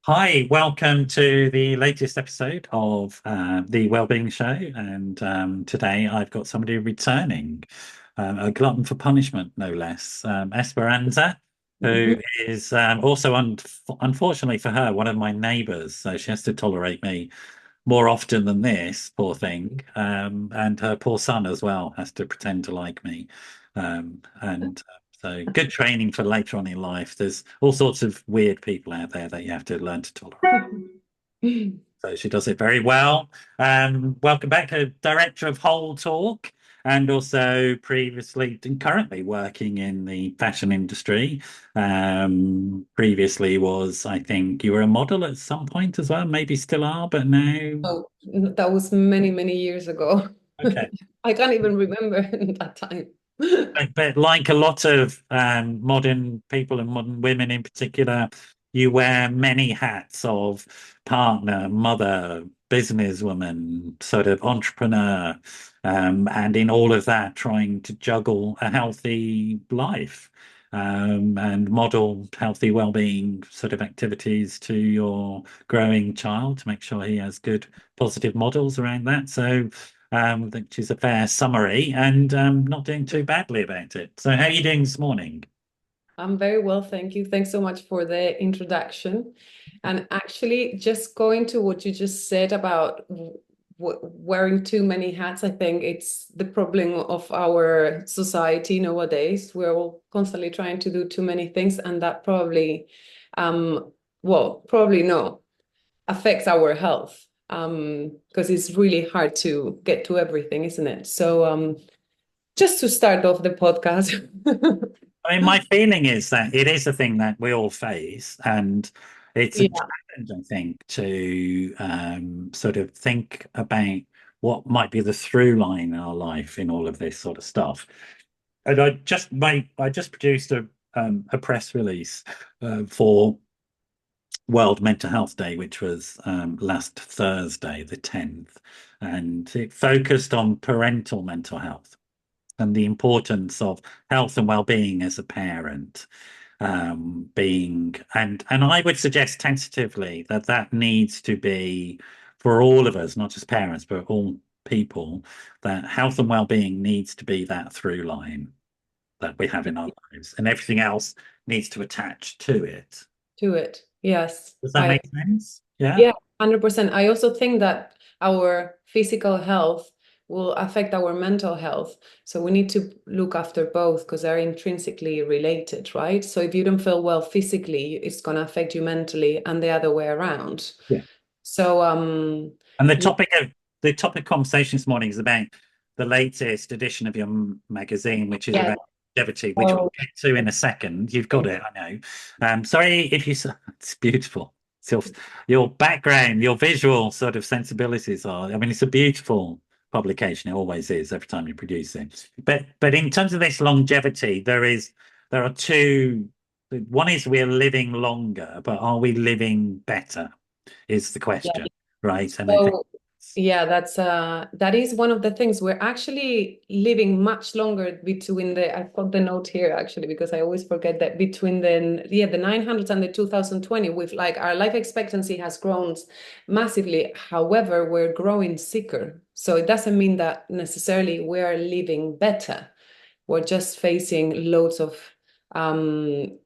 Hi, welcome to the latest episode of the Wellbeing Show. And today I've got somebody returning, a glutton for punishment, no less, Esperanza, who Mhm. is also, unfortunately for her, one of my neighbours. So she has to tolerate me more often than this, poor thing. And her poor son as well has to pretend to like me. So good training for later on in life. There's all sorts of weird people out there that you have to learn to tolerate. So she does it very well. Welcome back, director of Wholetalk, and also previously and currently working in the fashion industry. Previously was, I think, you were a model at some point as well, maybe still are, but now. Oh, that was many, many years ago. Okay. I can't even remember that time. But like a lot of modern people and modern women in particular, you wear many hats of partner, mother, businesswoman, sort of entrepreneur, and in all of that, trying to juggle a healthy life and model healthy well-being sort of activities to your growing child to make sure he has good, positive models around that. So which is a fair summary, and not doing too badly about it. So, how are you doing this morning? I'm very well, thank you. Thanks so much for the introduction. And actually, just going to what you just said about wearing too many hats, I think it's the problem of our society nowadays. We're all constantly trying to do too many things, and that probably, probably no, affects our health. Because it's really hard to get to everything, isn't it? So, just to start off the podcast. I mean, my feeling is that it is a thing that we all face, and it's a Yeah. challenge, I think, to sort of think about what might be the through line in our life in all of this sort of stuff. And I just produced a press release for World Mental Health Day, which was last Thursday, the 10th, and it focused on parental mental health and the importance of health and well-being as a parent. Being and I would suggest tentatively that that needs to be for all of us, not just parents, but all people, that health and well-being needs to be that through line that we have in our lives, and everything else needs to attach to it. To it. Yes. Does that make sense? Yeah. Yeah, 100%. I also think that our physical health will affect our mental health. So we need to look after both because they're intrinsically related, right? So if you don't feel well physically, it's going to affect you mentally and the other way around. Yeah. So, And yeah, the topic conversation this morning is about the latest edition of your magazine, which is yeah. about longevity, which we'll So, get to in a second. You've got it, I know. Sorry if you. It's beautiful. So your background, your visual sort of sensibilities are. I mean, it's a beautiful publication. It always is every time you produce it. But in terms of this longevity, there are two. One is we're living longer, but are we living better? Is the yeah. question, right? And I think, So yeah, that is one of the things. We're actually living much longer between the I've got the note here actually because I always forget that between the 900s and the 2020 with like our life expectancy has grown massively. However, we're growing sicker. So it doesn't mean that necessarily we are living better. We're just facing loads of um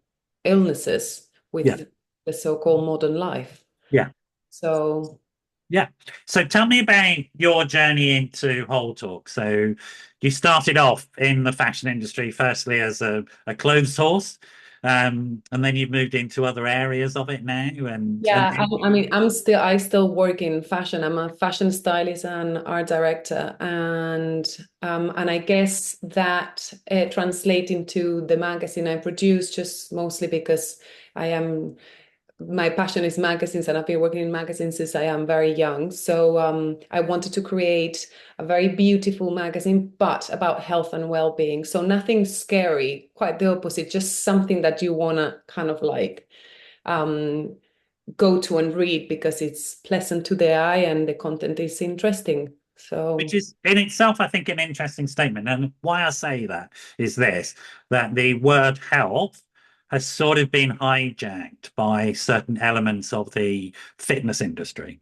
illnesses yeah, with the so-called modern life. yeah, So yeah. So tell me about your journey into Whole Talk. So you started off in the fashion industry, firstly as a clothes horse, and then you've moved into other areas of it now. And yeah, I mean, I still work in fashion. I'm a fashion stylist and art director, and I guess that translates into the magazine I produce, just mostly because I am my passion is magazines, and I've been working in magazines since I am very young. So I wanted to create a very beautiful magazine, but about health and well-being. So nothing scary, quite the opposite, just something that you wanna kind of like um go to and read because it's pleasant to the eye and the content is interesting. which So is in itself, I think, an interesting statement. And why I say that is this, that the word health has sort of been hijacked by certain elements of the fitness industry.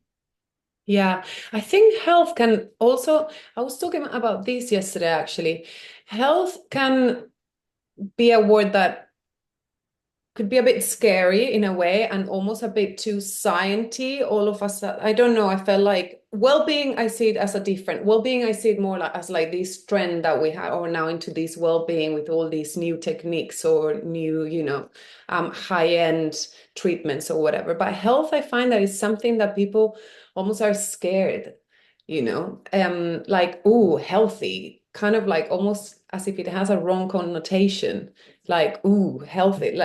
Yeah, I think health can also, I was talking about this yesterday actually. Health can be a word that could be a bit scary in a way and almost a bit too sciencey. All of us, I don't know, I felt like well-being, I see it as a different well-being. I see it more like as like this trend that we have or now into this well-being with all these new techniques or new, high-end treatments or whatever. But health, I find that is something that people almost are scared, like, oh, healthy, kind of like almost as if it has a wrong connotation, like, ooh, healthy,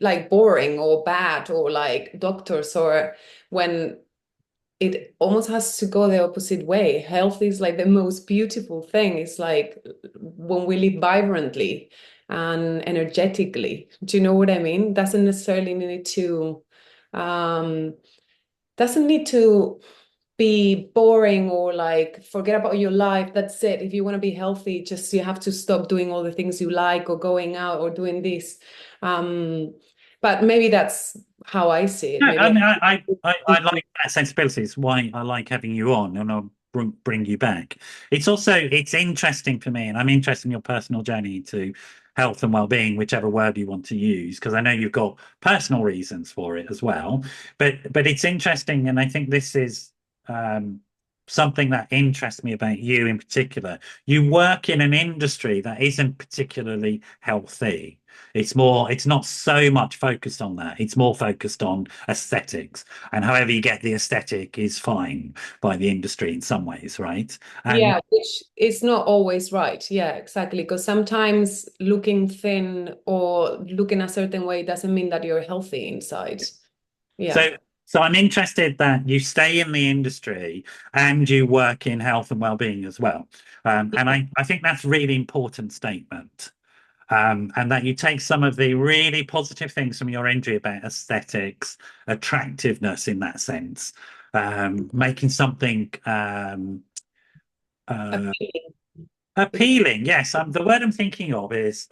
like boring or bad or like doctors, or when it almost has to go the opposite way. Health is like the most beautiful thing. It's like when we live vibrantly and energetically. Do you know what I mean? Um doesn't need to be boring or like forget about your life. That's it. If you want to be healthy, just you have to stop doing all the things you like or going out or doing this. Um, but maybe that's how I see it. No, Maybe I mean, I like that sensibility. It's why I like having you on, and I'll bring you back. It's also it's interesting for me, and I'm interested in your personal journey to health and well-being, whichever word you want to use, because I know you've got personal reasons for it as well. But it's interesting, and I think this is um, something that interests me about you in particular. You work in an industry that isn't particularly healthy. It's not so much focused on that. It's more focused on aesthetics. And however you get the aesthetic is fine by the industry in some ways, right? And yeah, which is not always right. Yeah, exactly. Because sometimes looking thin or looking a certain way doesn't mean that you're healthy inside. Yeah. so so I'm interested that you stay in the industry and you work in health and well-being as well. And I think that's a really important statement. And that you take some of the really positive things from your injury about aesthetics, attractiveness in that sense, making something uh, Appealing. appealing. Yes, the word I'm thinking of is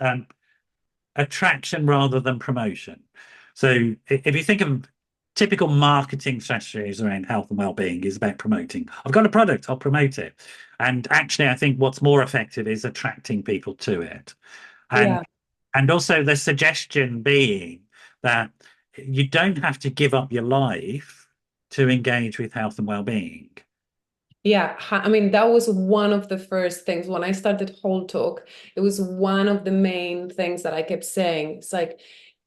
attraction rather than promotion. So if you think of typical marketing strategies around health and well-being is about promoting. I've got a product, I'll promote it. And actually, I think what's more effective is attracting people to it. And Yeah. and also the suggestion being that you don't have to give up your life to engage with health and well-being. Yeah, I mean, that was one of the first things when I started Wholetalk. It was one of the main things that I kept saying. It's like,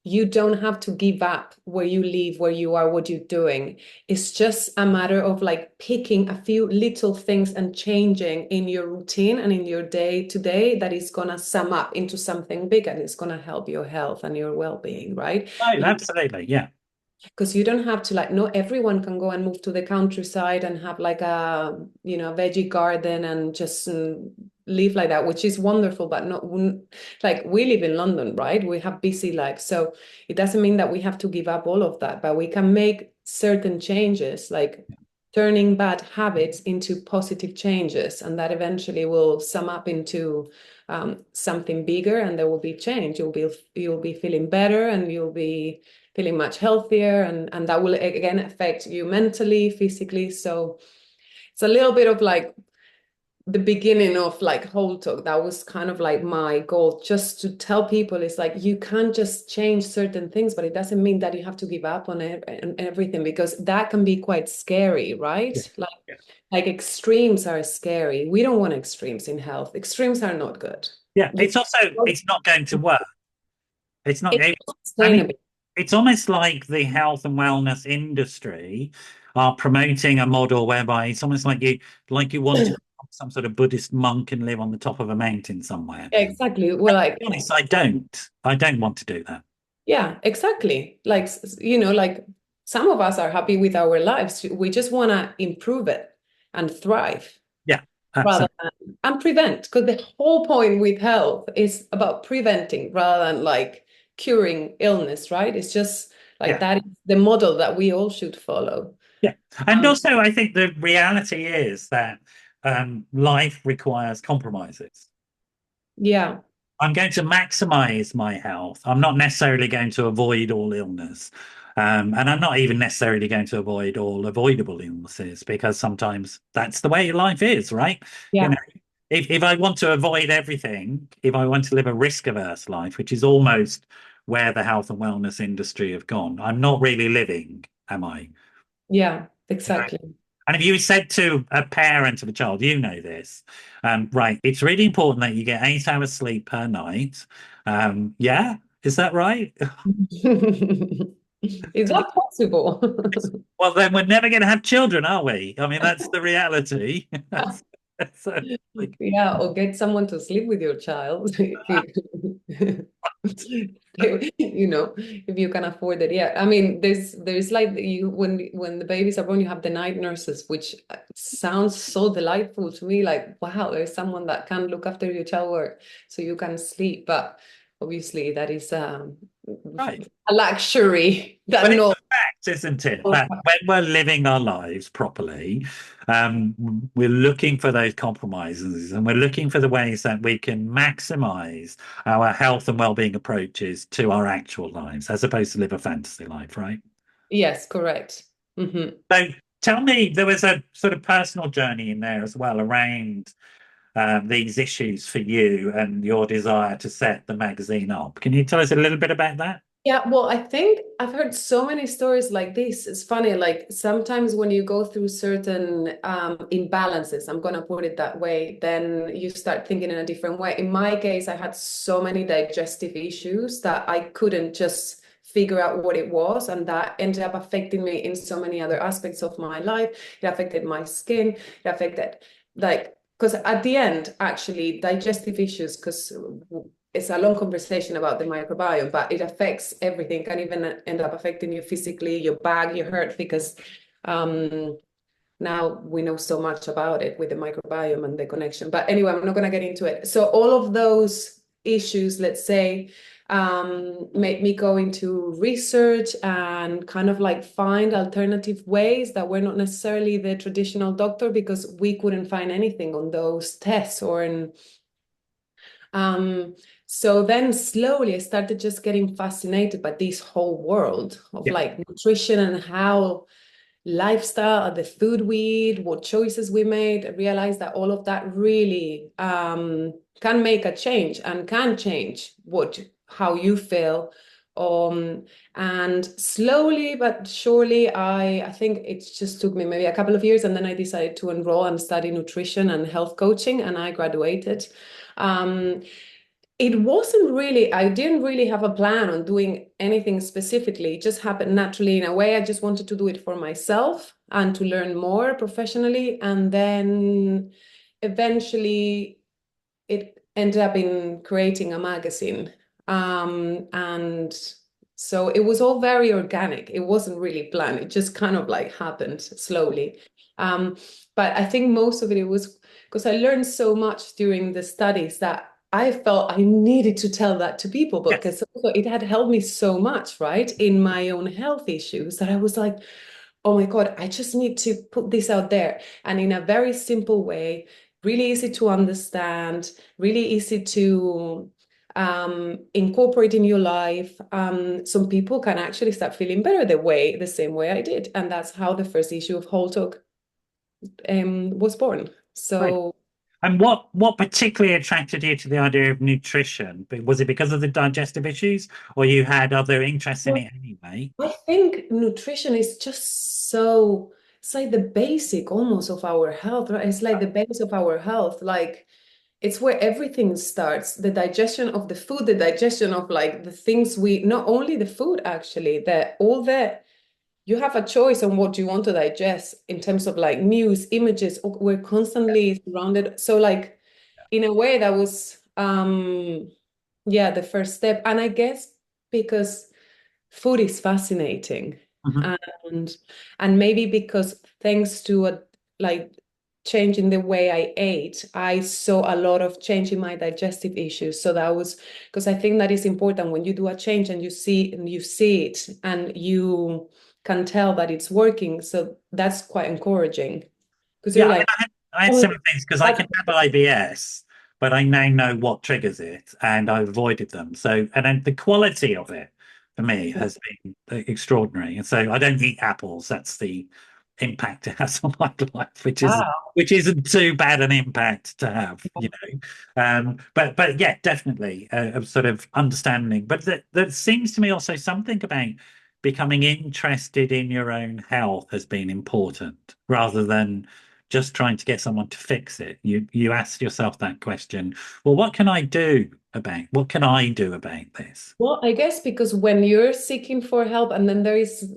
you don't have to give up where you live, where you are, what you're doing. It's just a matter of like picking a few little things and changing in your routine and in your day to day that is going to sum up into something big and it's going to help your health and your well-being, right? Oh, absolutely. Yeah. Because you don't have to, like, not everyone can go and move to the countryside and have like a a veggie garden and just live like that, which is wonderful, but not like we live in London, right? We have busy lives, so it doesn't mean that we have to give up all of that, but we can make certain changes, like turning bad habits into positive changes, and that eventually will sum up into something bigger, and there will be change. You'll be feeling better, and you'll be feeling much healthier, and that will again affect you mentally, physically. So it's a little bit of like the beginning of like Wholetalk. That was kind of like my goal, just to tell people it's like you can't just change certain things, but it doesn't mean that you have to give up on it and everything, because that can be quite scary, right? Yeah. Yeah. Like extremes are scary. We don't want extremes in health. Extremes are not good. Yeah. You It's also it's not going to work. It's not. it's not I mean, sustainable. it's almost like the health and wellness industry are promoting a model whereby it's almost like you want to become some sort of Buddhist monk and live on the top of a mountain somewhere. Exactly. Well, To be honest, I don't. I don't want to do that. yeah, exactly. Like, like some of us are happy with our lives. We just want to improve it and thrive Yeah, rather absolutely. than and prevent. Because the whole point with health is about preventing rather than like curing illness, right? It's just like Yeah, that is the model that we all should follow. yeah. And Um, also, I think the reality is that life requires compromises. yeah, I'm going to maximize my health. I'm not necessarily going to avoid all illness. And I'm not even necessarily going to avoid all avoidable illnesses because sometimes that's the way life is, right? You know, Yeah. if I want to avoid everything, if I want to live a risk-averse life, which is almost where the health and wellness industry have gone, I'm not really living, am I? Yeah, You know? exactly. And if you said to a parent of a child, you know this, right, it's really important that you get 8 hours sleep per night. Yeah, is that right? Is that possible? Well, then we're never going to have children, are we? I mean, that's the reality. So, like, Yeah, or get someone to sleep with your child if you you know, if you can afford it. Yeah, I mean, there's like you when the babies are born, you have the night nurses, which sounds so delightful to me. Like, wow, there's someone that can look after your child so you can sleep. But obviously, that is right. a luxury that But it's no. a fact, isn't it? That when we're living our lives properly, we're looking for those compromises and we're looking for the ways that we can maximize our health and well-being approaches to our actual lives, as opposed to live a fantasy life, right? Yes, correct. Hmm. So tell me, there was a sort of personal journey in there as well around these issues for you and your desire to set the magazine up. Can you tell us a little bit about that? Yeah, well, I think I've heard so many stories like this. It's funny, like sometimes when you go through certain imbalances, I'm gonna put it that way, then you start thinking in a different way. In my case, I had so many digestive issues that I couldn't just figure out what it was, and that ended up affecting me in so many other aspects of my life. It affected my skin, it affected like because at the end, actually, digestive issues, because it's a long conversation about the microbiome, but it affects everything, can even end up affecting you physically, your back, your heart, because um, now we know so much about it with the microbiome and the connection. But anyway, I'm not going to get into it. So all of those issues, let's say, made me go into research and kind of like find alternative ways that were not necessarily the traditional doctor, because we couldn't find anything on those tests or in um, so then slowly I started just getting fascinated by this whole world of Yeah. like nutrition and how lifestyle, the food we eat, what choices we made. I realized that all of that really can make a change and can change how you feel. And slowly but surely, I think it just took me maybe a couple of years, and then I decided to enroll and study nutrition and health coaching, and I graduated. Um, it wasn't really, I didn't really have a plan on doing anything specifically. It just happened naturally in a way. I just wanted to do it for myself and to learn more professionally. And then eventually it ended up in creating a magazine. And so it was all very organic. It wasn't really planned. It just kind of like happened slowly. Um, but I think most of it was because I learned so much during the studies that I felt I needed to tell that to people, Yes. because also it had helped me so much, right, in my own health issues, that I was like, oh my God, I just need to put this out there. And in a very simple way, really easy to understand, really easy to incorporate in your life. Some people can actually start feeling better the same way I did. And that's how the first issue of Wholetalk was born. Right. So And what particularly attracted you to the idea of nutrition? Was it because of the digestive issues, or you had other interests in it anyway? I think nutrition is just so, it's like the basic almost of our health, right? It's like the base of our health. Like it's where everything starts. The digestion of the food, the digestion of like the things not only the food actually, that all the, you have a choice on what you want to digest in terms of like news, images. We're constantly surrounded. So like in a way that was, yeah, the first step. And I guess because food is fascinating, Mhm. and maybe because thanks to a like change in the way I ate, I saw a lot of change in my digestive issues. So that was because I think that is important when you do a change and you see it and you can tell that it's working. So that's quite encouraging because Yeah, you're I mean, like, I had oh, similar things because I that's can have IBS, but I now know what triggers it, and I avoided them. So, and then the quality of it for me has been extraordinary. And so I don't eat apples. That's the impact it has on my life, Wow. which isn't too bad an impact to have, you know. But yeah, definitely a sort of understanding. But there seems to me also something about becoming interested in your own health has been important rather than just trying to get someone to fix it. You ask yourself that question, well, what can I do about this? Well, I guess because when you're seeking for help and then there is,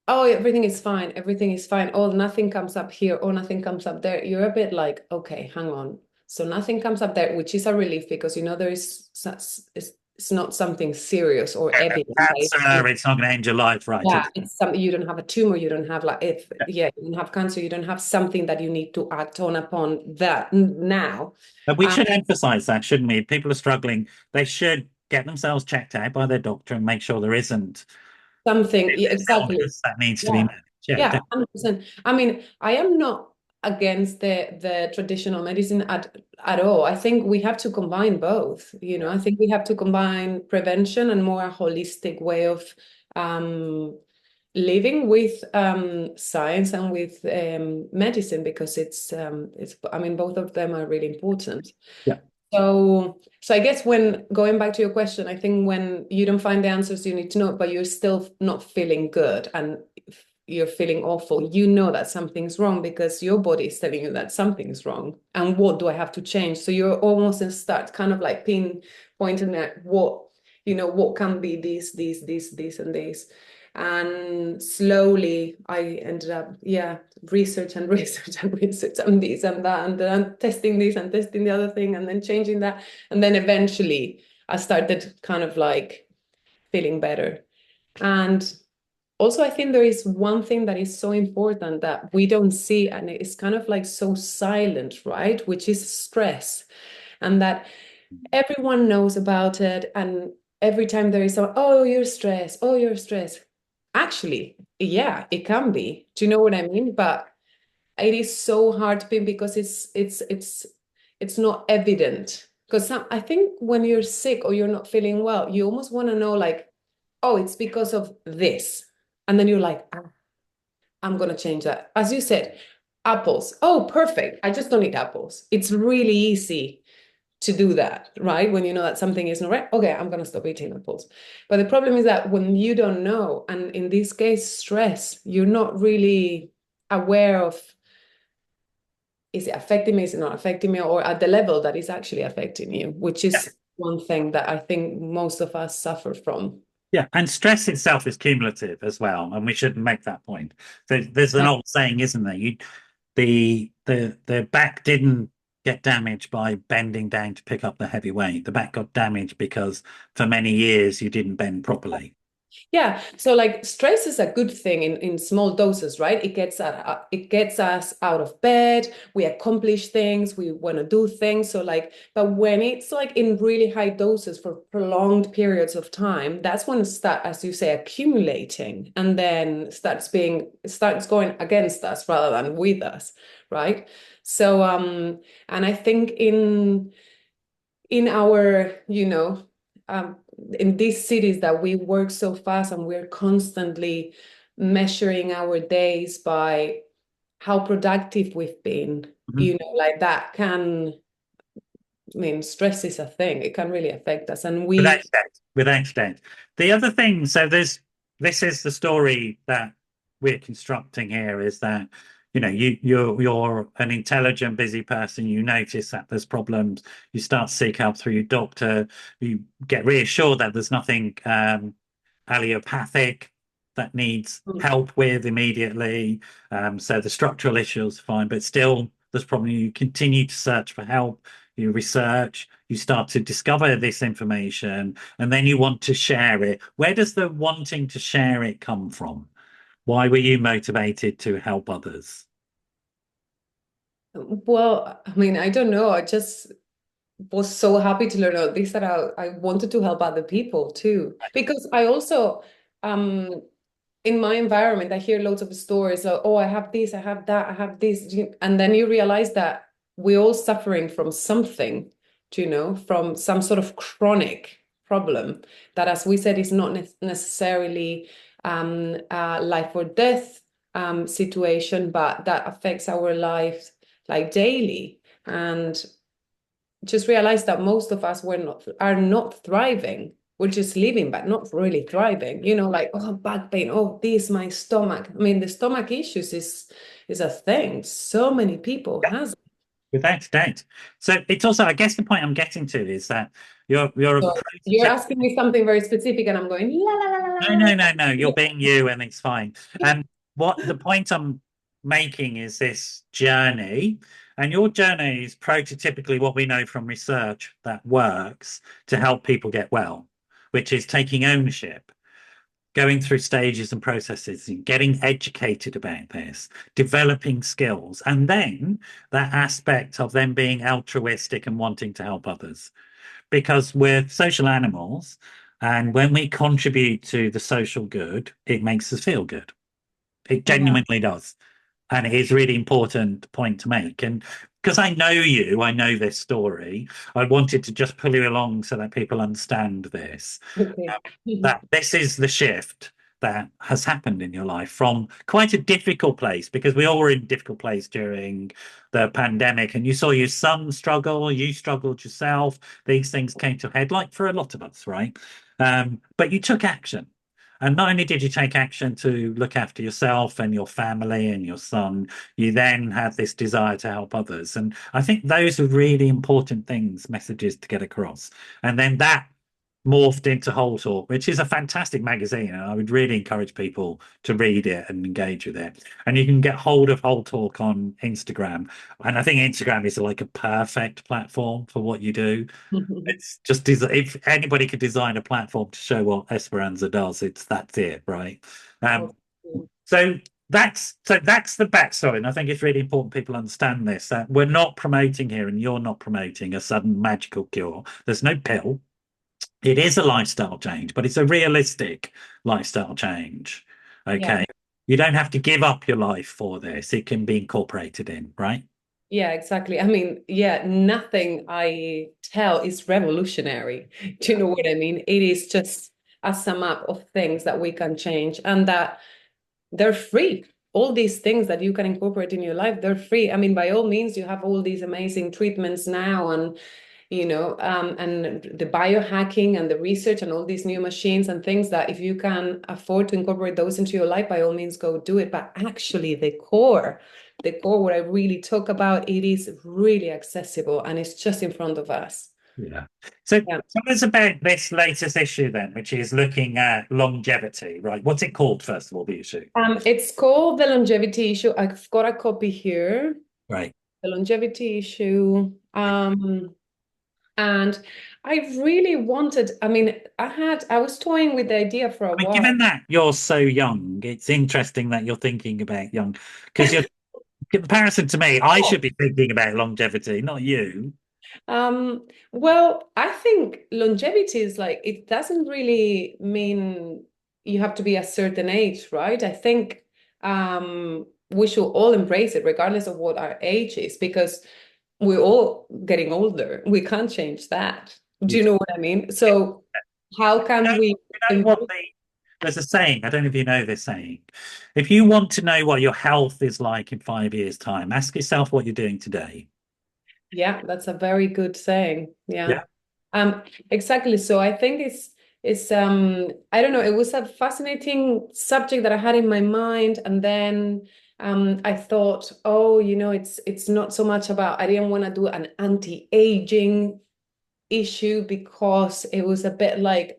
oh, everything is fine. Oh, nothing comes up here. Oh, nothing comes up there. You're a bit like, okay, hang on. So nothing comes up there, which is a relief because you know there is it's not something serious or evident. Cancer, it's not going to end your life, right? Yeah, it's something you don't have a tumor, you don't have like if yeah, you don't have cancer, you don't have something that you need to act on upon that now. And we Uh, should emphasize that, shouldn't we? If people are struggling, they should get themselves checked out by their doctor and make sure there isn't Something, yeah, this exactly. illness that needs to be Yeah. managed. Yeah, Yeah, definitely. 100%. I mean, I am not against the traditional medicine at all. I think we have to combine both. You know, I think we have to combine prevention and more a holistic way of um, living with science and with medicine because it's I mean both of them are really important. Yeah. So I guess when going back to your question, I think when you don't find the answers you need to know, but you're still not feeling good and you're feeling awful, you know that something's wrong because your body is telling you that something's wrong. And what do I have to change? So you're almost in start kind of like pinpointing at what, you know, what can be this, and this. And slowly I ended up, yeah, research and research and research and this and that, and then testing this and testing the other thing, and then changing that. And then eventually I started kind of like feeling better. And also, I think there is one thing that is so important that we don't see, and it's kind of like so silent, right? Which is stress. And that everyone knows about it. And every time there is some, oh, you're stressed, oh, you're stressed. Actually, yeah, it can be. Do you know what I mean? But it is so hard to pin because it's not evident. Because I think when you're sick or you're not feeling well, you almost want to know like, oh, it's because of this. And then you're like, ah, I'm gonna change that. As you said, apples. Oh, perfect. I just don't eat apples. It's really easy to do that, right? When you know that something is not right, okay, I'm gonna stop eating apples. But the problem is that when you don't know, and in this case, stress, you're not really aware of is it affecting me, is it not affecting me, or at the level that is actually affecting you, which Yeah. is one thing that I think most of us suffer from. Yeah. And stress itself is cumulative as well. And we shouldn't make that point. There's an Yeah. old saying, isn't there? The back didn't get damaged by bending down to pick up the heavy weight. The back got damaged because for many years you didn't bend properly. Yeah, so like stress is a good thing in small doses, right? It gets us out of bed, we accomplish things, we want to do things. So like, but when it's like in really high doses for prolonged periods of time, that's when it start, as you say, accumulating and then it starts going against us rather than with us, right? So and I think in our, you know, in these cities that we work so fast and we're constantly measuring our days by how productive we've been, Mhm. you know, like that can, I mean, stress is a thing. It can really affect us. And Without we, doubt, without doubt. The other thing, so this is the story that we're constructing here is that you're an intelligent, busy person. You notice that there's problems. You start to seek help through your doctor. You get reassured that there's nothing allopathic that needs help with immediately. So the structural issues are fine, but still there's problem. You continue to search for help. You research, you start to discover this information, and then you want to share it. Where does the wanting to share it come from? Why were you motivated to help others? well, I mean, I don't know. I just was so happy to learn all this that I wanted to help other people too. Because I also, um, in my environment, I hear loads of stories of, oh, I have this, I have that, I have this. And then you realize that we're all suffering from something. from some sort of chronic problem that, as we said, is not necessarily a life or death situation, but that affects our lives like daily. And just realize that most of us are not thriving. We're just living, but not really thriving. Like, oh, back pain, oh, this, my stomach. I mean, the stomach issues is a thing. So many people Yeah, has. without a doubt. So it's also, I guess the point I'm getting to is that you're a So you're prototype. asking me something very specific, and I'm going la la la la No, la la. no, no, no. You're being you, and it's fine. What the point I'm making is this journey, and your journey is prototypically what we know from research that works to help people get well, which is taking ownership, going through stages and processes, and getting educated about this, developing skills, and then that aspect of them being altruistic and wanting to help others because we're social animals. And when we contribute to the social good, it makes us feel good. It Yeah. genuinely does. And it is a really important point to make. And because I know you, I know this story, I wanted to just pull you along so that people understand this. Okay. That this is the shift that has happened in your life from quite a difficult place because we all were in a difficult place during the pandemic and you saw your son struggle, you struggled yourself, these things came to a head like for a lot of us, right? But you took action. And not only did you take action to look after yourself and your family and your son, you then had this desire to help others. And I think those are really important things, messages to get across. And then that morphed into Wholetalk, which is a fantastic magazine, and I would really encourage people to read it and engage with it. And you can get hold of Wholetalk on Instagram, and I think Instagram is like a perfect platform for what you do. It's just if anybody could design a platform to show what Esperanza does, that's it, right? Um, so that's the backstory, and I think it's really important people understand this that we're not promoting here, and you're not promoting a sudden magical cure. There's no pill. It is a lifestyle change, but it's a realistic lifestyle change. Yeah. Okay. You don't have to give up your life for this. It can be incorporated in, right? Yeah, exactly. I mean, yeah, nothing I tell is revolutionary. Do you know what I mean? It is just a sum up of things that we can change and that they're free. All these things that you can incorporate in your life, they're free. I mean, by all means, you have all these amazing treatments now and the biohacking and the research and all these new machines and things that if you can afford to incorporate those into your life, by all means, go do it. But actually, the core, what I really talk about, it is really accessible and it's just in front of us. Yeah. So Yeah. tell us about this latest issue then, which is looking at longevity, right? What's it called, first of all, the issue? It's called the longevity issue. I've got a copy here. Right. The longevity issue. And I really wanted, I mean, I was toying with the idea for a I mean, while. given that you're so young, it's interesting that you're thinking about young because you're in comparison to me, I should be thinking about longevity, not you. Well, I think longevity is like, it doesn't really mean you have to be a certain age, right? I think we should all embrace it, regardless of what our age is, because we're all getting older. We can't change that. Do you know what I mean? So how can we You know what improve? there's a saying, I don't know if you know this saying. If you want to know what your health is like in 5 years' time, ask yourself what you're doing today. Yeah, that's a very good saying. Yeah. Yeah. Exactly. So I think it's I don't know, it was a fascinating subject that I had in my mind. And then I thought, oh, it's not so much about I didn't want to do an anti-aging issue because it was a bit like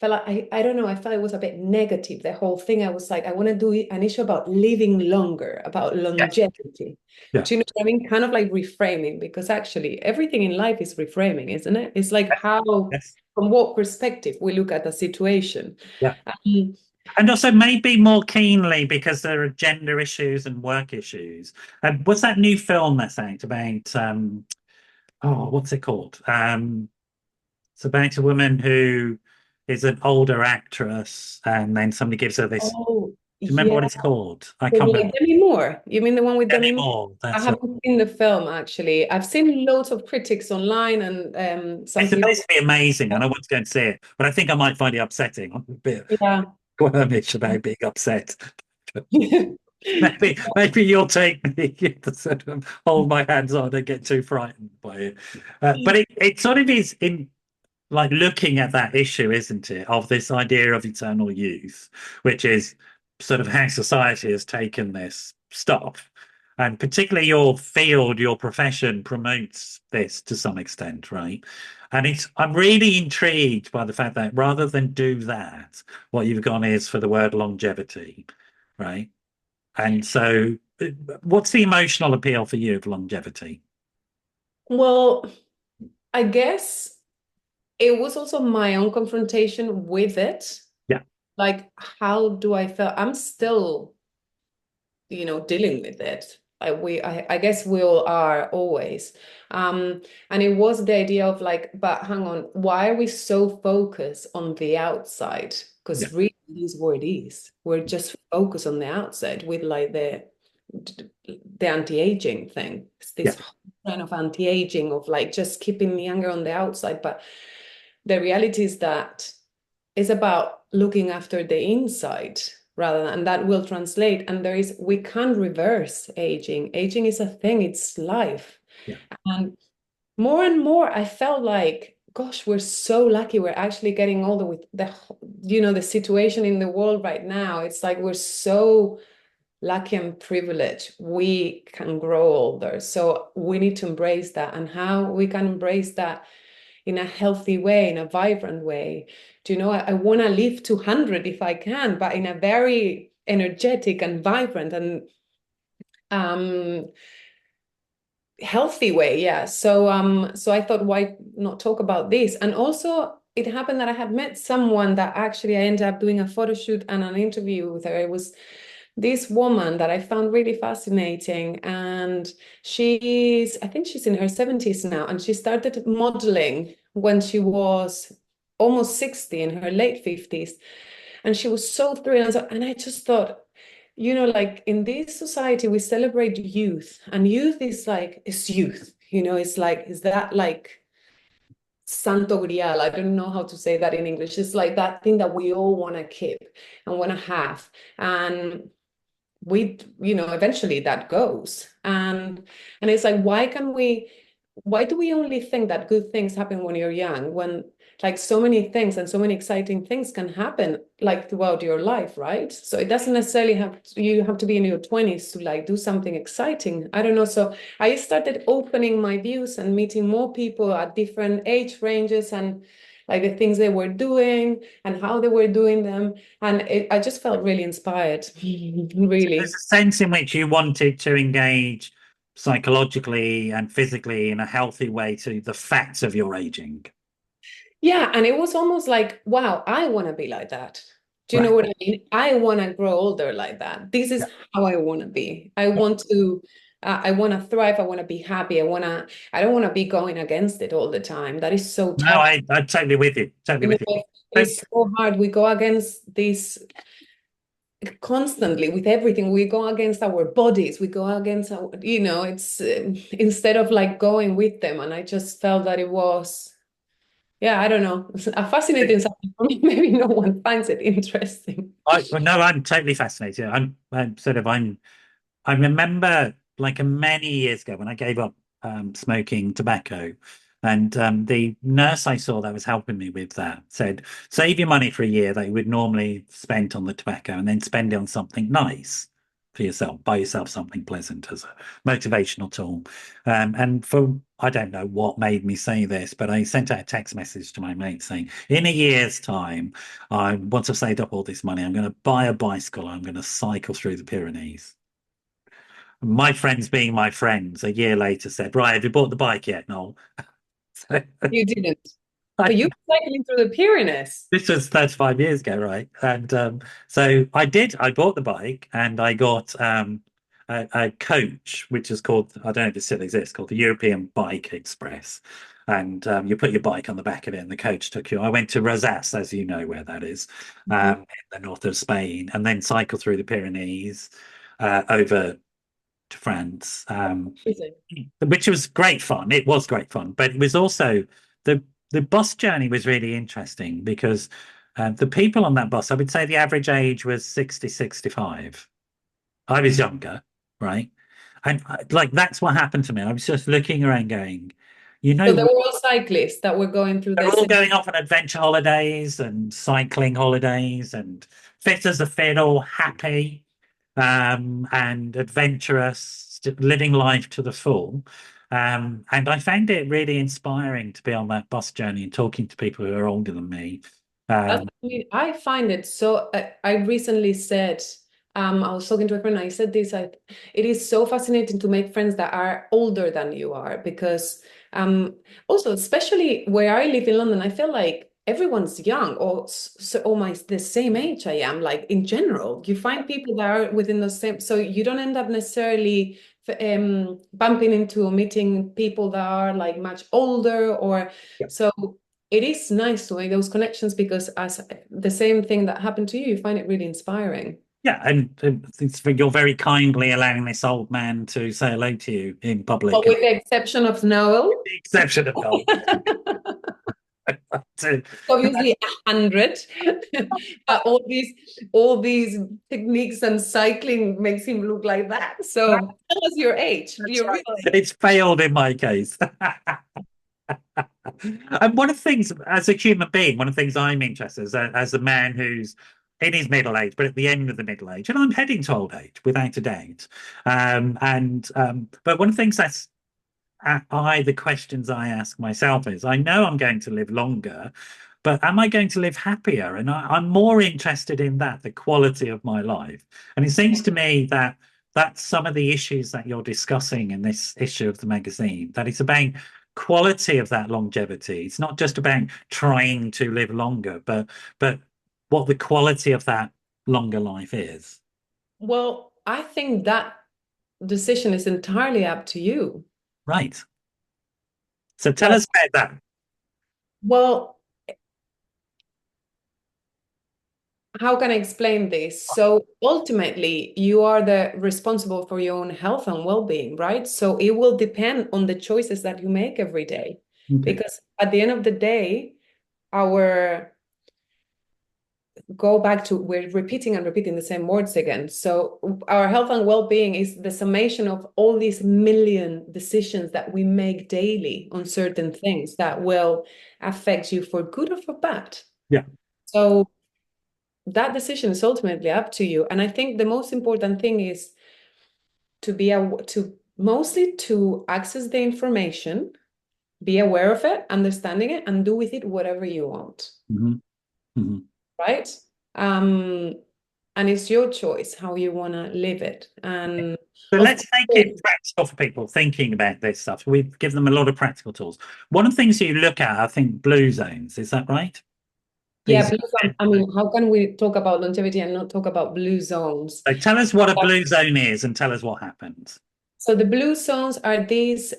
felt like I don't know, I felt it was a bit negative, the whole thing. I was like, I want to do an issue about living longer, about Yeah. longevity. Yeah. Do you know what I mean? Kind of like reframing, because actually everything in life is reframing, isn't it? It's like how, Yes. from what perspective we look at the situation. Yeah. Um, And also maybe more keenly because there are gender issues and work issues. What's that new film that's out about oh, what's it called? It's about a woman who is an older actress and then somebody gives her this oh, Do you remember Yeah, what it's called? I with can't like remember Demi Moore. You mean the one with Demi Moore? anymore. I That's it. haven't seen the film actually. I've seen loads of critics online and some It's people. supposed to be amazing, and I want to go and see it, but I think I might find it upsetting. I'm a bit Yeah. squirmish about being upset. Maybe you'll take me to sort of hold my hands on and get too frightened by it. But it sort of is in like looking at that issue, isn't it, of this idea of eternal youth, which is sort of how society has taken this stuff. And particularly your field, your profession promotes this to some extent, right? And I'm really intrigued by the fact that rather than do that, what you've gone is for the word longevity, right? And so, what's the emotional appeal for you of longevity? Well, I guess it was also my own confrontation with it. Yeah, Like, how do I feel? I'm still, dealing with it. I guess we all are always. And it was the idea of like, but hang on, why are we so focused on the outside? yeah, Because really it is what it is. We're just focused on the outside with like the anti-aging thing. It's yeah, this kind of anti-aging of like just keeping younger on the outside. But the reality is that it's about looking after the inside rather than, and that will translate. And we can't reverse aging. Aging is a thing, it's life. yeah. And more, I felt like, gosh, we're so lucky. We're actually getting older with the situation in the world right now. It's like we're so lucky and privileged. We can grow older. So we need to embrace that. And how we can embrace that in a healthy way, in a vibrant way. Do you know, I want to live to 100 if I can, but in a very energetic and vibrant and um, healthy way. Yeah. So I thought, why not talk about this? And also, it happened that I had met someone that actually I ended up doing a photo shoot and an interview with her. It was this woman that I found really fascinating. And I think she's in her 70s now, and she started modeling when she was almost 60, in her late 50s. And she was so thrilled. And I just thought, like in this society, we celebrate youth, and youth is like, it's youth, it's like, is that like Santo Grial? I don't know how to say that in English. It's like that thing that we all want to keep and want to have. And eventually that goes. And it's like, why do we only think that good things happen when you're young, when like so many things and so many exciting things can happen like throughout your life, right? So it doesn't necessarily you have to be in your 20s to like do something exciting. I don't know. So I started opening my views and meeting more people at different age ranges, and like the things they were doing and how they were doing them. And I just felt really inspired, There's really. a sense in which you wanted to engage psychologically and physically in a healthy way to the facts of your aging. Yeah, and it was almost like, wow, I want to be like that. Do you know Right. what I mean? I want to grow older like that. This Yeah. is how I want to be. I want to thrive. I want to be happy. I don't want to be going against it all the time. That is so No, tough. I'm totally with you. Totally with you. So, It's so hard. We go against this constantly with everything. We go against our bodies. We go against it's instead of like going with them. And I just felt that it was. Yeah, I don't know. It's a fascinating subject for me. Maybe no one finds it interesting. well, no, I'm totally fascinated. I remember like many years ago when I gave up smoking tobacco, and the nurse I saw that was helping me with that said, save your money for a year that you would normally spend on the tobacco and then spend it on something nice for yourself, buy yourself something pleasant as a motivational tool. And for, I don't know what made me say this, but I sent out a text message to my mate saying, in a year's time, once I've saved up all this money, I'm going to buy a bicycle. I'm going to cycle through the Pyrenees. My friends being my friends, a year later said, right, have you bought the bike yet, Noel? So, You didn't. I, But you were cycling through the Pyrenees. this was 35 years ago, right? And so I did. I bought the bike and I got a coach, which is called, I don't know if it still exists, called the European Bike Express. And you put your bike on the back of it, and the coach took you. I went to Rosas, as you know where that is, Mhm. in the north of Spain, and then cycled through the Pyrenees over to France, Amazing. which was great fun. It was great fun, but it was also the the bus journey was really interesting because the people on that bus, I would say the average age was 60, 65. I was younger, right? And like that's what happened to me. I was just looking around going, you So they know, were all cyclists that were going through they're the all same. going off on adventure holidays and cycling holidays and fit as a fiddle, happy, and adventurous, living life to the full. And I found it really inspiring to be on that bus journey and talking to people who are older than me. That's, Um, I mean, I find it so. I recently said, I was talking to a friend. I said this. It is so fascinating to make friends that are older than you are because, also, especially where I live in London, I feel like everyone's young or so almost the same age I am. Like in general, you find people that are within the same. So you don't end up necessarily bumping into or meeting people that are like much older or so it is nice to make those connections because as the same thing that happened to you, you find it really inspiring. yeah, and you're very kindly allowing this old man to say hello to you in Well, public, and with the exception of Noel, the exception of Noel. To, obviously 100, but all these techniques and cycling makes him look like that. So tell us your age, that's your right. real age. It's failed in my case. And one of the things, as a human being, one of the things I'm interested in as a man who's in his middle age, but at the end of the middle age, and I'm heading to old age without a doubt. But one of the things the questions I ask myself is, I know I'm going to live longer, but am I going to live happier? And I'm more interested in that, the quality of my life. And it seems to me that that's some of the issues that you're discussing in this issue of the magazine, that it's about quality of that longevity. It's not just about trying to live longer, but what the quality of that longer life is. Well, I think that decision is entirely up to you. Right. So tell Well, us about that. well, how can I explain this? So ultimately, you are the responsible for your own health and well-being, right? So it will depend on the choices that you make every day. Okay. Because at the end of the day, our go back to we're repeating and repeating the same words again. So our health and well-being is the summation of all these million decisions that we make daily on certain things that will affect you for good or for bad. Yeah. So that decision is ultimately up to you. And I think the most important thing is to be to mostly to access the information, be aware of it, understanding it, and do with it whatever you want, Mhm. Mhm. right? Um, and it's your choice how you want to live it. And So of let's make course, it practical for people thinking about this stuff. We give them a lot of practical tools. One of the things you look at, I think, blue zones. Is that right? yeah, These. blue zone. I mean, how can we talk about longevity and not talk about blue zones? So tell us what a blue zone is, and tell us what happens. So the blue zones are these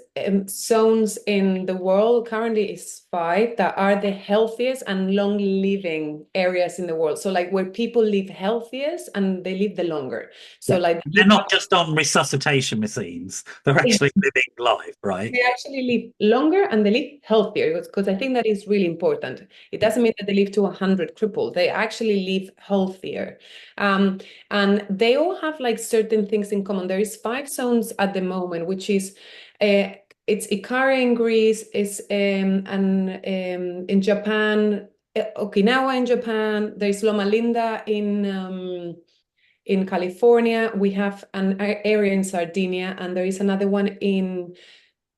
zones in the world. Currently, is five that are the healthiest and long living areas in the world. So like where people live healthiest and they live the longer. Yeah, So like the they're not impact. just on resuscitation machines; they're actually living life, right? They actually live longer and they live healthier because I think that is really important. It Yeah. doesn't mean that they live to 100 crippled. They actually live healthier. Um, and they all have like certain things in common. There is five zones at the moment, which is it's Ikara in Greece, is and in Japan, Okinawa in Japan. There's Loma Linda in California. We have an area in Sardinia, and there is another one in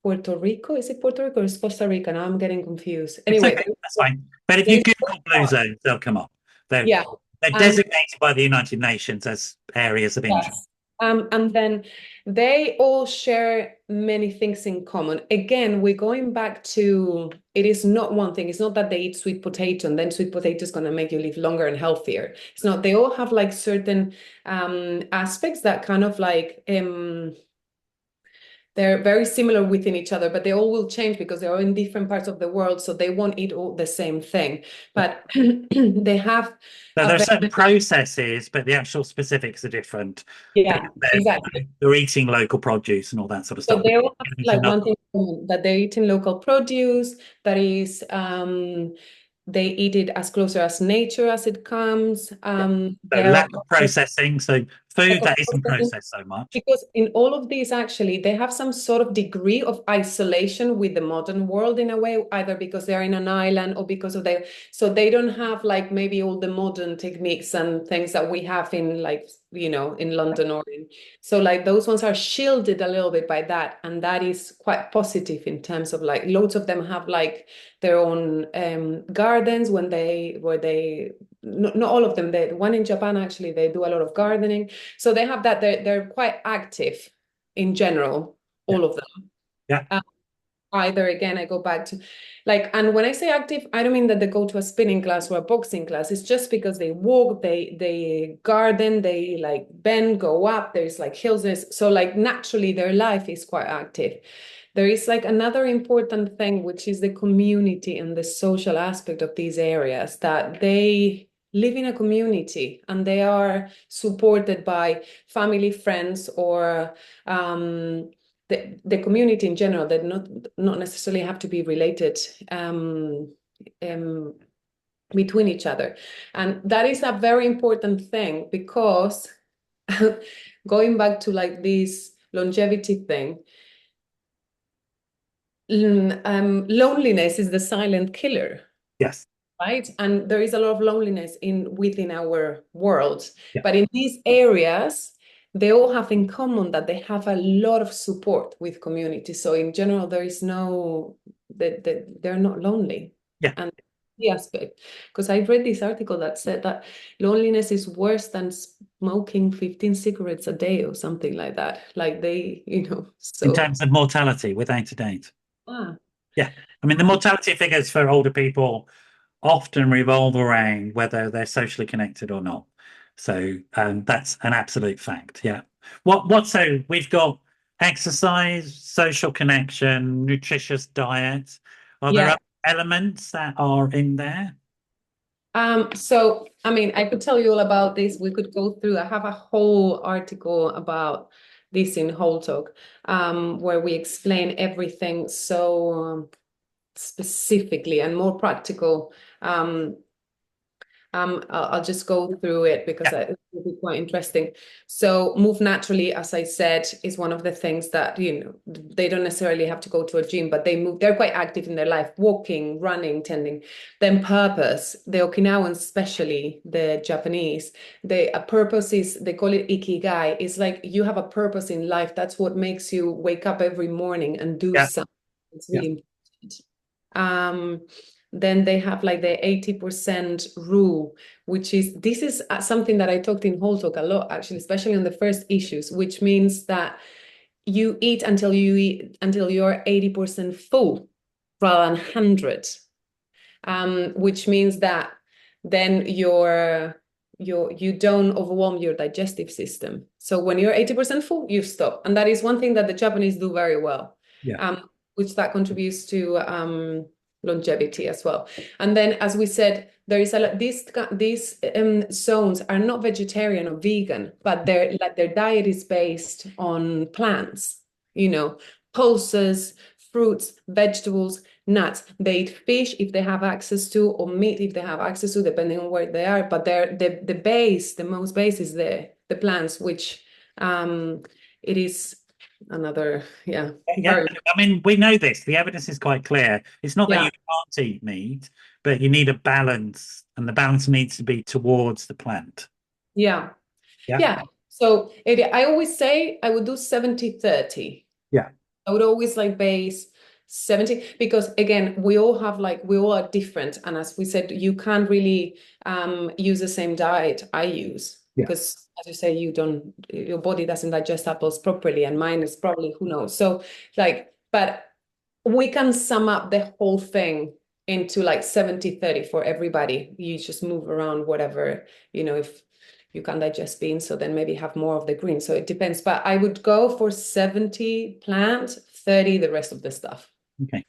Puerto Rico. Is it Puerto Rico or is Costa Rica? Now I'm getting confused. It's Anyway, okay. That's fine. But if you there's Google blue zones, they'll come up. They're yeah. they're And designated by the United Nations as areas of interest. yes. And then they all share many things in common. Again, we're going back to it is not one thing. It's not that they eat sweet potato and then sweet potato is going to make you live longer and healthier. It's not. They all have like certain aspects that kind of like they're very similar within each other, but they all will change because they're all in different parts of the world, so they won't eat all the same thing. Yeah. But they have So a there are very, certain processes, but the actual specifics are different. yeah, exactly. They're eating local produce and all that sort of So stuff. they all have It's like another, one thing in common, that they eat in local produce, that is, they eat it as closer as nature as it comes. yeah. So There lack are of processing, so lack food of that isn't processing. processed so much. Because in all of these, actually, they have some sort of degree of isolation with the modern world in a way, either because they're in an island or because of their, so they don't have like maybe all the modern techniques and things that we have in like, in London or in, so like those ones are shielded a little bit by that. And that is quite positive in terms of like loads of them have like their own gardens where they, not all of them, the one in Japan, actually, they do a lot of gardening. So they have that, they're quite active in general, Yeah, all of them. yeah. Uh, Either again, I go back to like, and when I say active, I don't mean that they go to a spinning class or a boxing class. It's just because they walk, they garden, they like bend, go up. There's like hills. So like naturally their life is quite active. There is like another important thing, which is the community and the social aspect of these areas, that they live in a community and they are supported by family, friends, or the community in general, that not necessarily have to be related um, between each other. And that is a very important thing because going back to like this longevity thing, loneliness is the silent killer, Yes. right? And there is a lot of loneliness within our world. Yeah. But in these areas, they all have in common that they have a lot of support with community. So in general, there is no that they're not lonely. Yeah. And the aspect, because I read this article that said that loneliness is worse than smoking 15 cigarettes a day or something like that. Like they, In so terms of mortality, without a doubt. ah, Yeah. I mean, the mortality figures for older people often revolve around whether they're socially connected or not. So that's an absolute fact. Yeah. So we've got exercise, social connection, nutritious diet. Are there yeah. other elements that are in there? So, I mean, I could tell you all about this. We could go through. I have a whole article about this in Wholetalk, where we explain everything so specifically and more practical. I'll just go through it because Yeah. it will be quite interesting. So, move naturally, as I said, is one of the things that, they don't necessarily have to go to a gym, but they move, they're quite active in their life, walking, running, tending. Then purpose, the Okinawans, especially the Japanese, a purpose is, they call it ikigai. It's like you have a purpose in life. That's what makes you wake up every morning and do Yeah. something. It's Yeah. really important. Then they have like the 80% rule, which is this is something that I talked in Wholetalk a lot, actually, especially on the first issues, which means that you eat until you're 80% full rather than 100, which means that then you don't overwhelm your digestive system. So when you're 80% full, you stop. And that is one thing that the Japanese do very well, Yeah. which that contributes to longevity as well. And then, as we said, there is these zones are not vegetarian or vegan, but their diet is based on plants, pulses, fruits, vegetables, nuts. They eat fish if they have access to, or meat if they have access to, depending on where they are. But the most base is the plants, which it is another, yeah, Yeah. very, I mean, we know this. The evidence is quite clear. It's not that yeah, you can't eat meat, but you need a balance, and the balance needs to be towards the plant. yeah, Yeah. yeah. So I always say I would do 70-30. Yeah. I would always like base 70 because again, we all are different. And as we said, you can't really use the same diet I use. Yeah. because as you say, your body doesn't digest apples properly, and mine is probably, who knows. So like, but we can sum up the whole thing into like 70-30 for everybody. You just move around whatever, if you can digest beans, so then maybe have more of the green. So it depends. But I would go for 70 plant, 30 the rest of the stuff. Okay.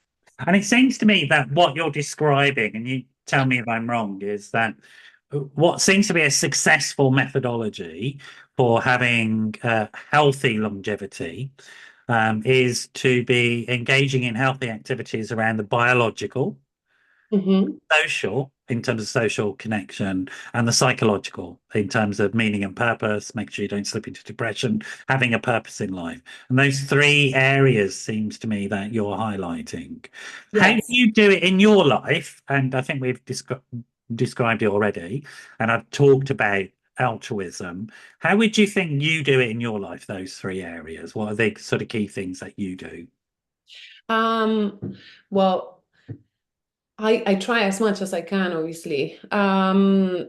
And it seems to me that what you're describing, and you tell me if I'm wrong, is that what seems to be a successful methodology for having healthy longevity is to be engaging in healthy activities around the biological, Mm-hmm. social, in terms of social connection, and the psychological, in terms of meaning and purpose, make sure you don't slip into depression, having a purpose in life. And those three areas seems to me that you're highlighting. How do Yes. you do it in your life? And I think we've described it already, and I've talked about altruism. How would you think you do it in your life, those three areas? What are the sort of key things that you do? Well, I try as much as I can, obviously. For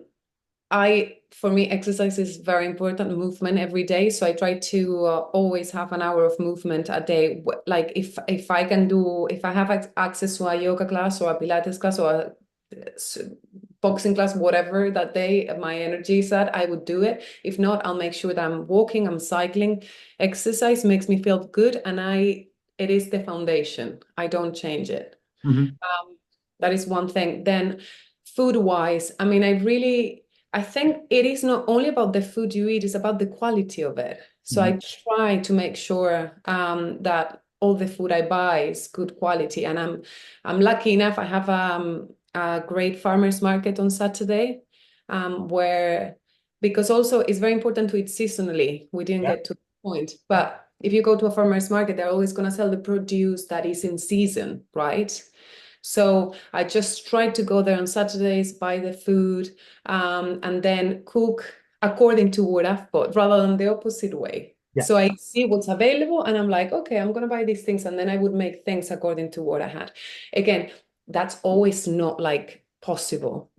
me, exercise is very important, movement every day. So I try to always have an hour of movement a day. Like if I can do, if I have access to a yoga class or a Pilates class or a boxing class, whatever that day my energy is at, I would do it. If not, I'll make sure that I'm walking, I'm cycling. Exercise makes me feel good, and it is the foundation. I don't change it. Mhm. That is one thing. Then food wise, I mean, I think it is not only about the food you eat, it's about the quality of it. So Mhm. I try to make sure that all the food I buy is good quality. And I'm lucky enough, I have a great farmers market on Saturday, where, because also it's very important to eat seasonally. We didn't Yeah. get to the point, but if you go to a farmers market, they're always going to sell the produce that is in season, right? So I just try to go there on Saturdays, buy the food, and then cook according to what I've bought rather than the opposite way. Yeah. So I see what's available and I'm like, okay, I'm going to buy these things. And then I would make things according to what I had. Again, that's always not like possible,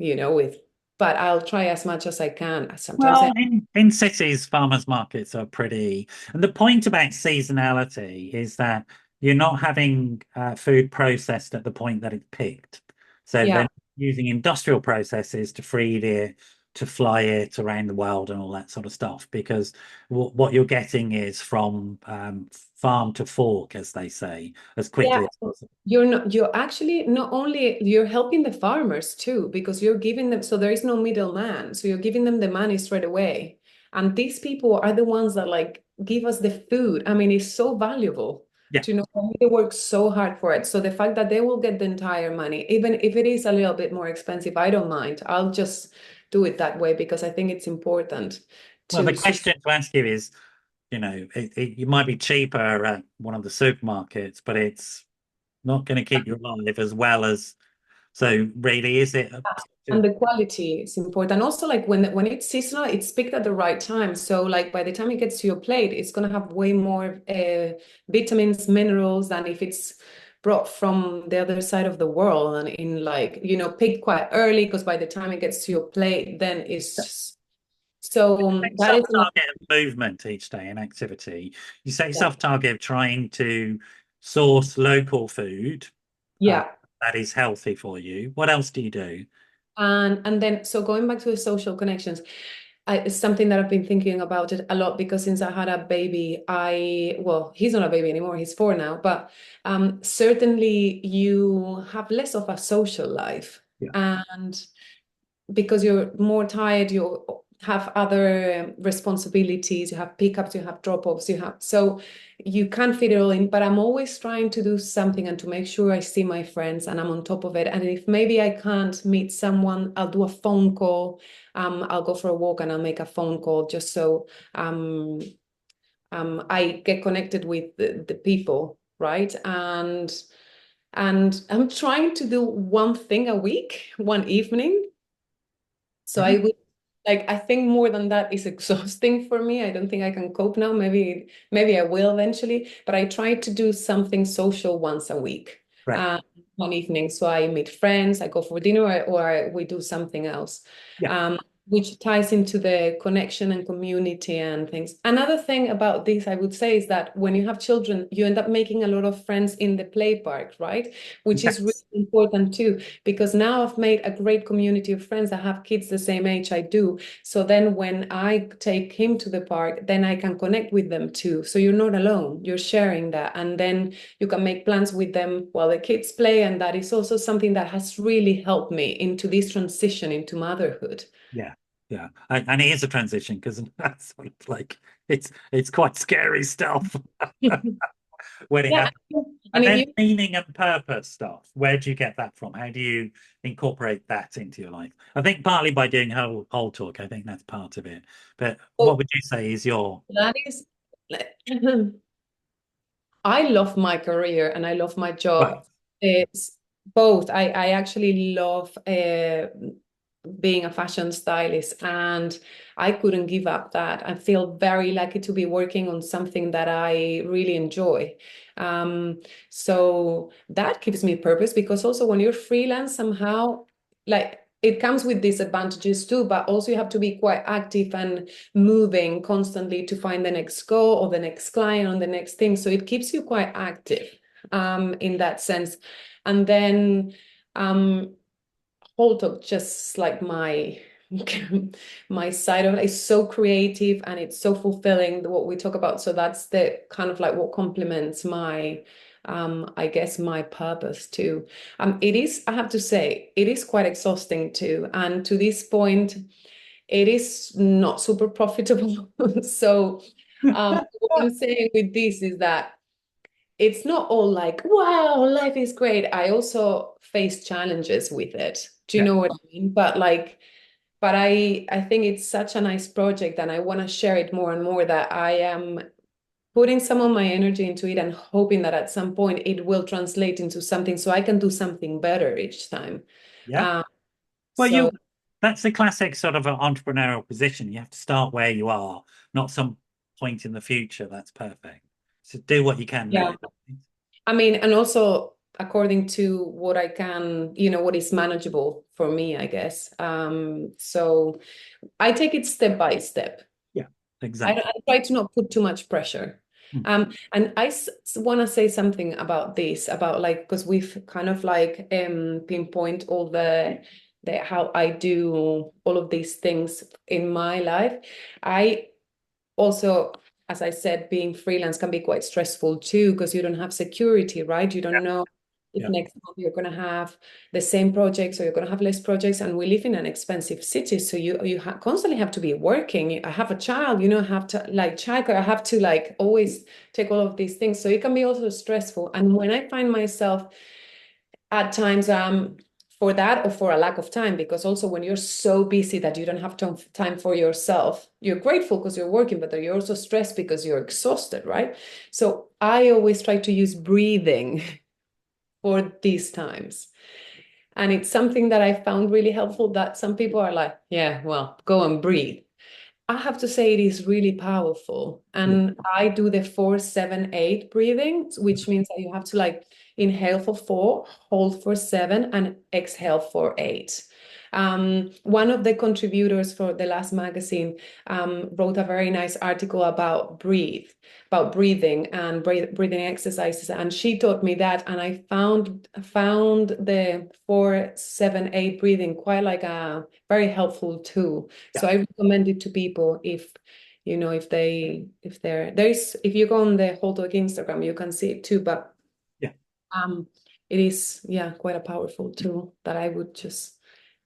but I'll try as much as I can. Sometimes Well, I, in cities, farmers markets are pretty. And the point about seasonality is that you're not having food processed at the point that it's picked. So yeah. they're using industrial processes to feed it, to fly it around the world, and all that sort of stuff. Because what you're getting is from farm to fork, as they say, as Yeah, quickly as possible. you're actually not only you're helping the farmers too, because you're giving them, so there is no middleman. So you're giving them the money straight away. And these people are the ones that like give us the food. I mean, it's so valuable. Yeah. Do you know, they work so hard for it. So the fact that they will get the entire money, even if it is a little bit more expensive, I don't mind. I'll just do it that way because I think it's important Well, the to question to ask you is, you might be cheaper at one of the supermarkets, but it's not going to keep you alive as well as. So really, is it? and the quality is important. Also, like when it's seasonal, it's picked at the right time. So like by the time it gets to your plate, it's gonna have way more vitamins, minerals than if it's brought from the other side of the world and in like, picked quite early because by the time it gets to your plate, then it's so that is another. Self-target of movement each day and activity. You set Yeah. yourself target of trying to source local food uh, Yeah. that is healthy for you. What else do you do? And then so going back to the social connections, it's something that I've been thinking about it a lot because since I had a baby, well, he's not a baby anymore, he's 4 now, but certainly you have less of a social life. Yeah. And because you're more tired, you have other responsibilities, you have pickups, you have drop-offs, so you can't fit it all in. But I'm always trying to do something and to make sure I see my friends and I'm on top of it. And if maybe I can't meet someone, I'll do a phone call. I'll go for a walk and I'll make a phone call just so I get connected with the people, right? And I'm trying to do one thing a week, one evening. So I Mhm. would like I think more than that is exhausting for me. I don't think I can cope now. Maybe I will eventually, but I try to do something social once a week. Right. Uh, one evening. So I meet friends, I go for dinner or we do something else. Yeah. Um, which ties into the connection and community and things. Another thing about this, I would say, is that when you have children, you end up making a lot of friends in the play park, right? Which is really Yes. important too, because now I've made a great community of friends that have kids the same age I do. So then when I take him to the park, then I can connect with them too. So you're not alone, you're sharing that. And then you can make plans with them while the kids play. And that is also something that has really helped me into this transition into motherhood. Yeah. Yeah. And it is a transition because that's sort of like it's quite scary stuff when it Yeah, happens. and And if then you meaning and purpose stuff. Where do you get that from? How do you incorporate that into your life? I think partly by doing whole talk. I think that's part of it. But what oh, would you say is your that is, I love my career and I love my right? job. It's both. I actually love being a fashion stylist, and I couldn't give up that. I feel very lucky to be working on something that I really enjoy. So that gives me purpose, because also when you're freelance, somehow, like, it comes with disadvantages too, but also you have to be quite active and moving constantly to find the next goal or the next client or the next thing. So it keeps you quite active in that sense. And then Wholetalk, just like my my side of it, is so creative and it's so fulfilling, what we talk about. So that's the kind of like what complements my I guess my purpose too. It is, I have to say, it is quite exhausting too. And to this point, it is not super profitable. So what I'm saying with this is that it's not all like, wow, life is great. I also face challenges with it. Do you Yeah. know what I mean? But I think it's such a nice project, and I want to share it more and more, that I am putting some of my energy into it and hoping that at some point it will translate into something so I can do something better each time. Yeah. Um, Well, so that's the classic sort of entrepreneurial position. You have to start where you are, not some point in the future. That's perfect. So do what you can yeah, now. I mean, and also according to what I can, what is manageable for me, I guess. So I take it step by step. Yeah, I exactly. try to not put too much pressure. Mm. And I want to say something about this, about like, because we've kind of like pinpoint all the how I do all of these things in my life. I also, as I said, being freelance can be quite stressful too, because you don't have security, right? You Yeah, don't know if yeah, next month you're going to have the same projects or you're going to have less projects. And we live in an expensive city, so you constantly have to be working. I have a child, have to like childcare. I have to like always take all of these things, so it can be also stressful. And when I find myself at times for that, or for a lack of time, because also when you're so busy that you don't have time for yourself, you're grateful because you're working, but you're also stressed because you're exhausted, right? So I always try to use breathing for these times, and it's something that I found really helpful, that some people are like, yeah, well, go and breathe. I have to say it is really powerful. yeah. And I do the 4-7-8 breathing, which means that you have to like inhale for 4, hold for 7, and exhale for 8. One of the contributors for the last magazine wrote a very nice article about breathing and breathing exercises, and she taught me that, and I found the 4-7-8 breathing quite like a very helpful tool. Yeah. So I recommend it to people if if you go on the Wholetalk Instagram, you can see it too. But Yeah. it is, yeah, quite a powerful tool that I would just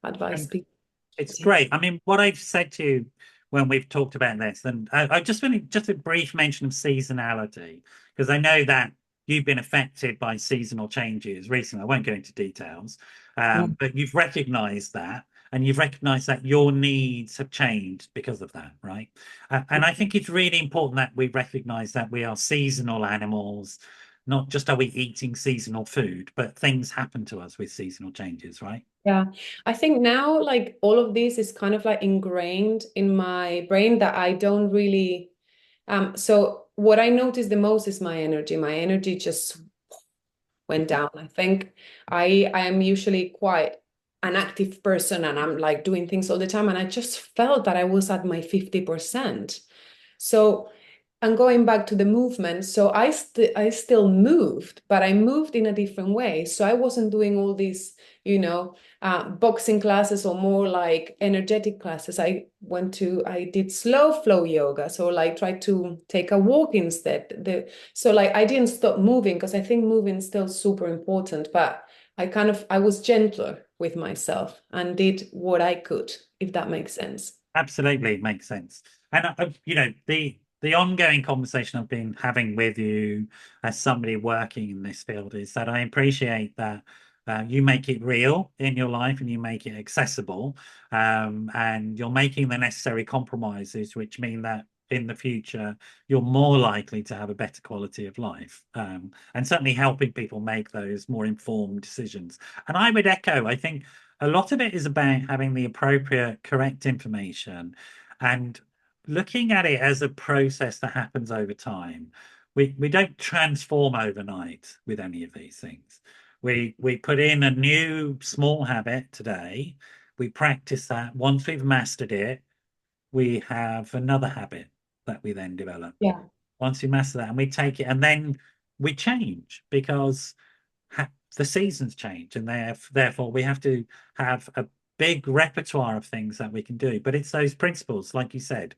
advise And people. it's great. I mean, what I've said to you when we've talked about this, and I've just been just a brief mention of seasonality, because I know that you've been affected by seasonal changes recently. I won't go into details, Mm. but you've recognized that, and you've recognized that your needs have changed because of that, right? And I think it's really important that we recognize that we are seasonal animals. Not just are we eating seasonal food, but things happen to us with seasonal changes, right? Yeah, I think now like all of this is kind of like ingrained in my brain, that I don't really so what I notice the most is my energy. My energy just Yeah. went down. I think I am usually quite an active person and I'm like doing things all the time. And I just felt that I was at my 50%. So, and going back to the movement, so I still moved, but I moved in a different way. So I wasn't doing all these, boxing classes or more like energetic classes. I did slow flow yoga. So like try to take a walk instead. So like I didn't stop moving because I think moving is still super important, but I was gentler with myself and did what I could, if that makes sense. Absolutely makes sense. And the ongoing conversation I've been having with you as somebody working in this field is that I appreciate that you make it real in your life and you make it accessible, and you're making the necessary compromises, which mean that in the future you're more likely to have a better quality of life, and certainly helping people make those more informed decisions. And I would echo, I think a lot of it is about having the appropriate, correct information and looking at it as a process that happens over time. We don't transform overnight with any of these things. We put in a new small habit today. We practice that. Once we've mastered it, we have another habit that we then develop. Yeah. Once we master that, and we take it, and then we change because the seasons change, and therefore we have to have a big repertoire of things that we can do. But it's those principles, like you said.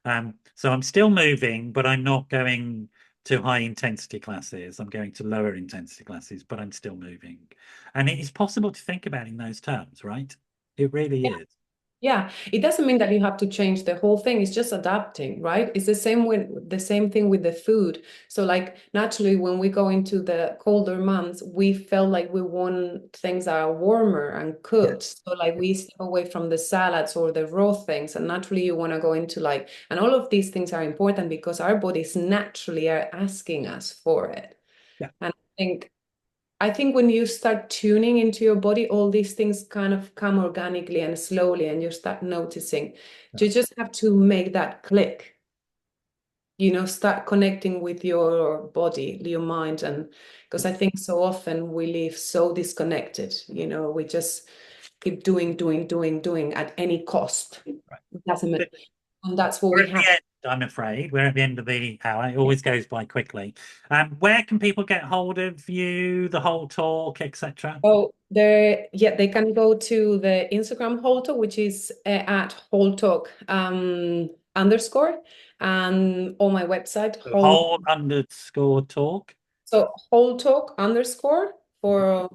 So I'm still moving, but I'm not going to high intensity classes. I'm going to lower intensity classes, but I'm still moving. And it is possible to think about in those terms, right? It really is. Yeah, it doesn't mean that you have to change the whole thing. It's just adapting, right? It's the same thing with the food. So like naturally when we go into the colder months, we felt like we want things that are warmer and Yeah. cooked. So like we step away from the salads or the raw things. And naturally you want to go into like, and all of these things are important because our bodies naturally are asking us for it. Yeah. And I think when you start tuning into your body, all these things kind of come organically and slowly, and you start noticing. Yeah. You just have to make that click, start connecting with your body, your mind. And because I think so often we live so disconnected, we just keep doing, doing, doing, doing at any cost. It doesn't matter. Right. And that's what We're we at the have. end, I'm afraid. We're at the end of the hour. It always goes by quickly. Where can people get hold of you, the whole talk, etc.? Oh, they can go to the Instagram Wholetalk, which is at Wholetalk underscore, and on my website, Whole underscore talk. so Wholetalk underscore for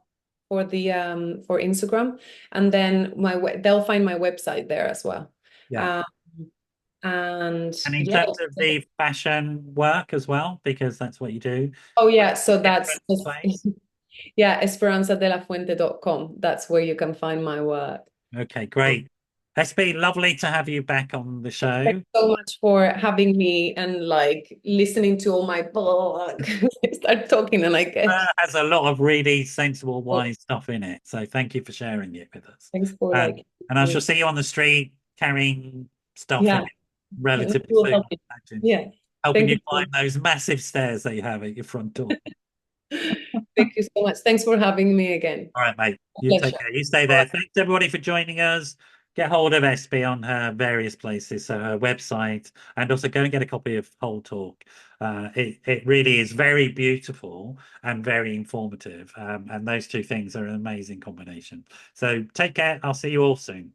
Instagram, and then they'll find my website there as well. Yeah. Um, and And in yeah, terms of the fashion work as well, because that's what you do, oh yeah, so that's different place. yeah, esperanzadelafuente.com. That's where you can find my work. Okay, great. It's been lovely to have you back on the Thanks show. so much for having me and like listening to all my blog. I start talking and I get Has a lot of really sensible, wise stuff in it. So thank you for sharing it with us. thanks for Um, like and I shall see you on the street carrying stuff in yeah, it relatively cool soon, helping. I imagine. Yeah. Helping Thank you you climb those massive stairs that you have at your front door. thank you so much. Thanks for having me again. All right, mate. You take Pleasure. care. You stay All there. right. Thanks everybody for joining us. Get hold of SB on her various places, so her website, and also go and get a copy of Whole Talk. It really is very beautiful and very informative, and those two things are an amazing combination. So take care. I'll see you all soon.